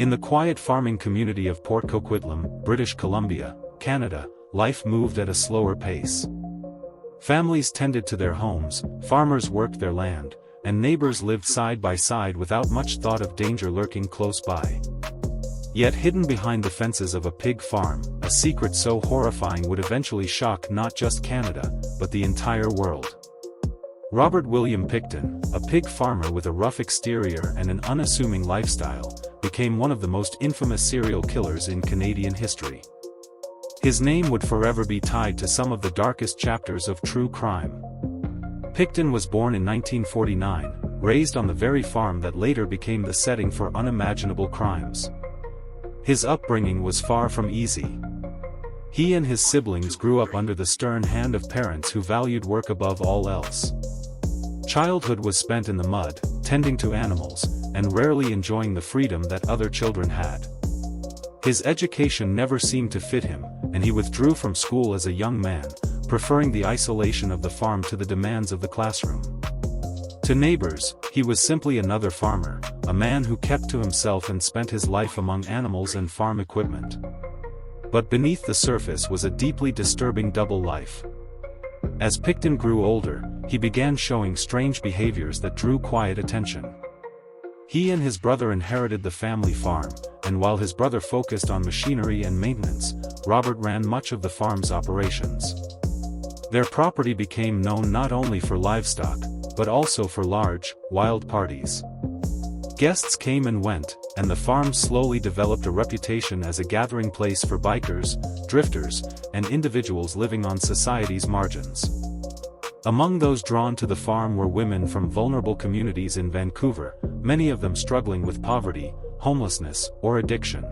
In the quiet farming community of Port Coquitlam, British Columbia, Canada, life moved at a slower pace. Families tended to their homes, farmers worked their land, and neighbors lived side by side without much thought of danger lurking close by. Yet hidden behind the fences of a pig farm, a secret so horrifying would eventually shock not just Canada, but the entire world. Robert William Pickton, a pig farmer with a rough exterior and an unassuming lifestyle, became one of the most infamous serial killers in Canadian history. His name would forever be tied to some of the darkest chapters of true crime. Pickton was born in 1949, raised on the very farm that later became the setting for unimaginable crimes. His upbringing was far from easy. He and his siblings grew up under the stern hand of parents who valued work above all else. Childhood was spent in the mud, tending to animals, and rarely enjoying the freedom that other children had. His education never seemed to fit him, and he withdrew from school as a young man, preferring the isolation of the farm to the demands of the classroom. To neighbors, he was simply another farmer, a man who kept to himself and spent his life among animals and farm equipment. But beneath the surface was a deeply disturbing double life. As Pickton grew older, he began showing strange behaviors that drew quiet attention. He and his brother inherited the family farm, and while his brother focused on machinery and maintenance, Robert ran much of the farm's operations. Their property became known not only for livestock, but also for large, wild parties. Guests came and went, and the farm slowly developed a reputation as a gathering place for bikers, drifters, and individuals living on society's margins. Among those drawn to the farm were women from vulnerable communities in Vancouver, many of them struggling with poverty, homelessness, or addiction.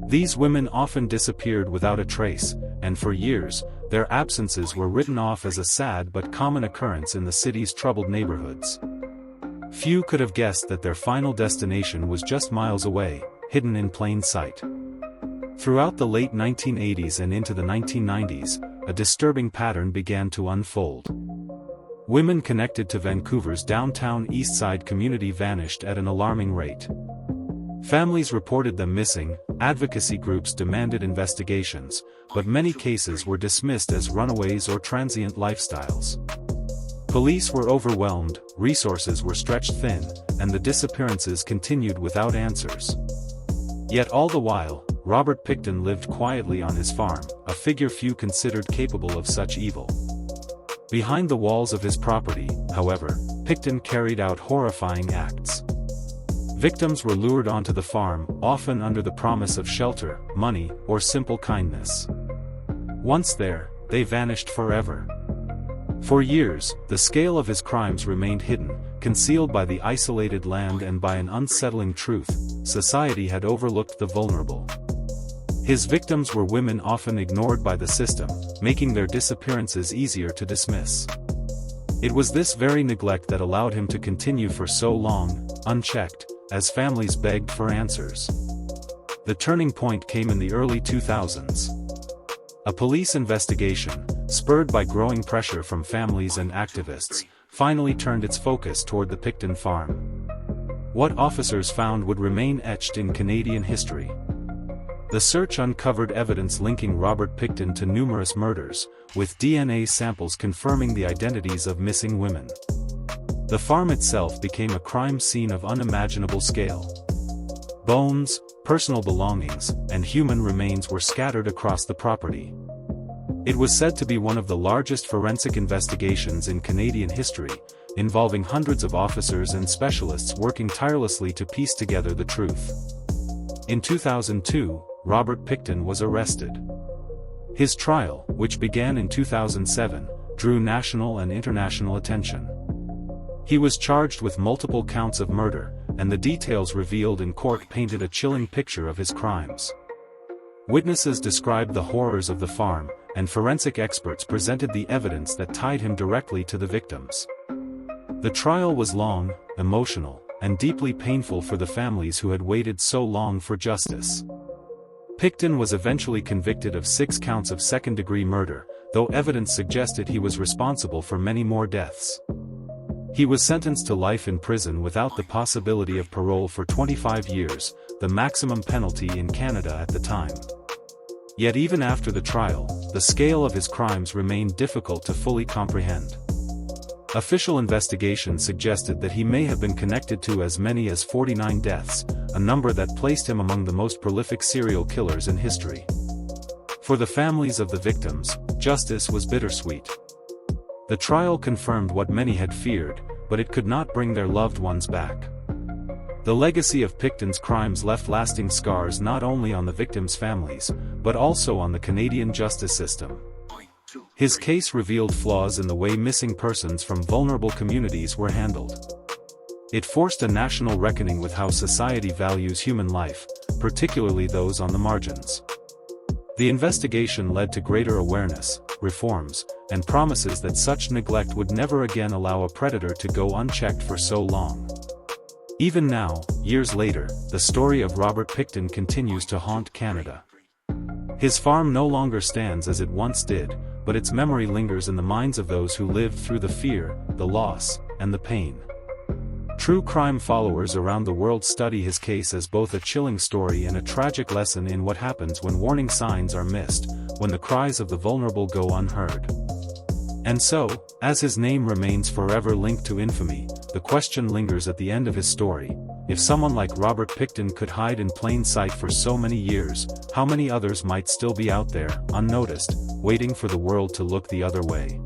These women often disappeared without a trace, and for years, their absences were written off as a sad but common occurrence in the city's troubled neighborhoods. Few could have guessed that their final destination was just miles away, hidden in plain sight. Throughout the late 1980s and into the 1990s, a disturbing pattern began to unfold. Women connected to Vancouver's downtown East Side community vanished at an alarming rate. Families reported them missing, advocacy groups demanded investigations, but many cases were dismissed as runaways or transient lifestyles. Police were overwhelmed, resources were stretched thin, and the disappearances continued without answers. Yet all the while, Robert Pickton lived quietly on his farm, a figure few considered capable of such evil. Behind the walls of his property, however, Pickton carried out horrifying acts. Victims were lured onto the farm, often under the promise of shelter, money, or simple kindness. Once there, they vanished forever. For years, the scale of his crimes remained hidden, concealed by the isolated land and by an unsettling truth: society had overlooked the vulnerable. His victims were women often ignored by the system, making their disappearances easier to dismiss. It was this very neglect that allowed him to continue for so long, unchecked, as families begged for answers. The turning point came in the early 2000s. A police investigation, spurred by growing pressure from families and activists, finally turned its focus toward the Pickton farm. What officers found would remain etched in Canadian history. The search uncovered evidence linking Robert Pickton to numerous murders, with DNA samples confirming the identities of missing women. The farm itself became a crime scene of unimaginable scale. Bones, personal belongings, and human remains were scattered across the property. It was said to be one of the largest forensic investigations in Canadian history, involving hundreds of officers and specialists working tirelessly to piece together the truth. In 2002, Robert Pickton was arrested. His trial, which began in 2007, drew national and international attention. He was charged with multiple counts of murder, and the details revealed in court painted a chilling picture of his crimes. Witnesses described the horrors of the farm, and forensic experts presented the evidence that tied him directly to the victims. The trial was long, emotional, and deeply painful for the families who had waited so long for justice. Pickton was eventually convicted of 6 counts of second-degree murder, though evidence suggested he was responsible for many more deaths. He was sentenced to life in prison without the possibility of parole for 25 years, the maximum penalty in Canada at the time. Yet even after the trial, the scale of his crimes remained difficult to fully comprehend. Official investigation suggested that he may have been connected to as many as 49 deaths, a number that placed him among the most prolific serial killers in history. For the families of the victims, justice was bittersweet. The trial confirmed what many had feared, but it could not bring their loved ones back. The legacy of Pickton's crimes left lasting scars not only on the victims' families, but also on the Canadian justice system. His case revealed flaws in the way missing persons from vulnerable communities were handled. It forced a national reckoning with how society values human life, particularly those on the margins. The investigation led to greater awareness, reforms, and promises that such neglect would never again allow a predator to go unchecked for so long. Even now, years later, the story of Robert Pickton continues to haunt Canada. His farm no longer stands as it once did, but its memory lingers in the minds of those who lived through the fear, the loss, and the pain. True crime followers around the world study his case as both a chilling story and a tragic lesson in what happens when warning signs are missed, when the cries of the vulnerable go unheard. And so, as his name remains forever linked to infamy, the question lingers at the end of his story: if someone like Robert Pickton could hide in plain sight for so many years, how many others might still be out there, unnoticed, waiting for the world to look the other way?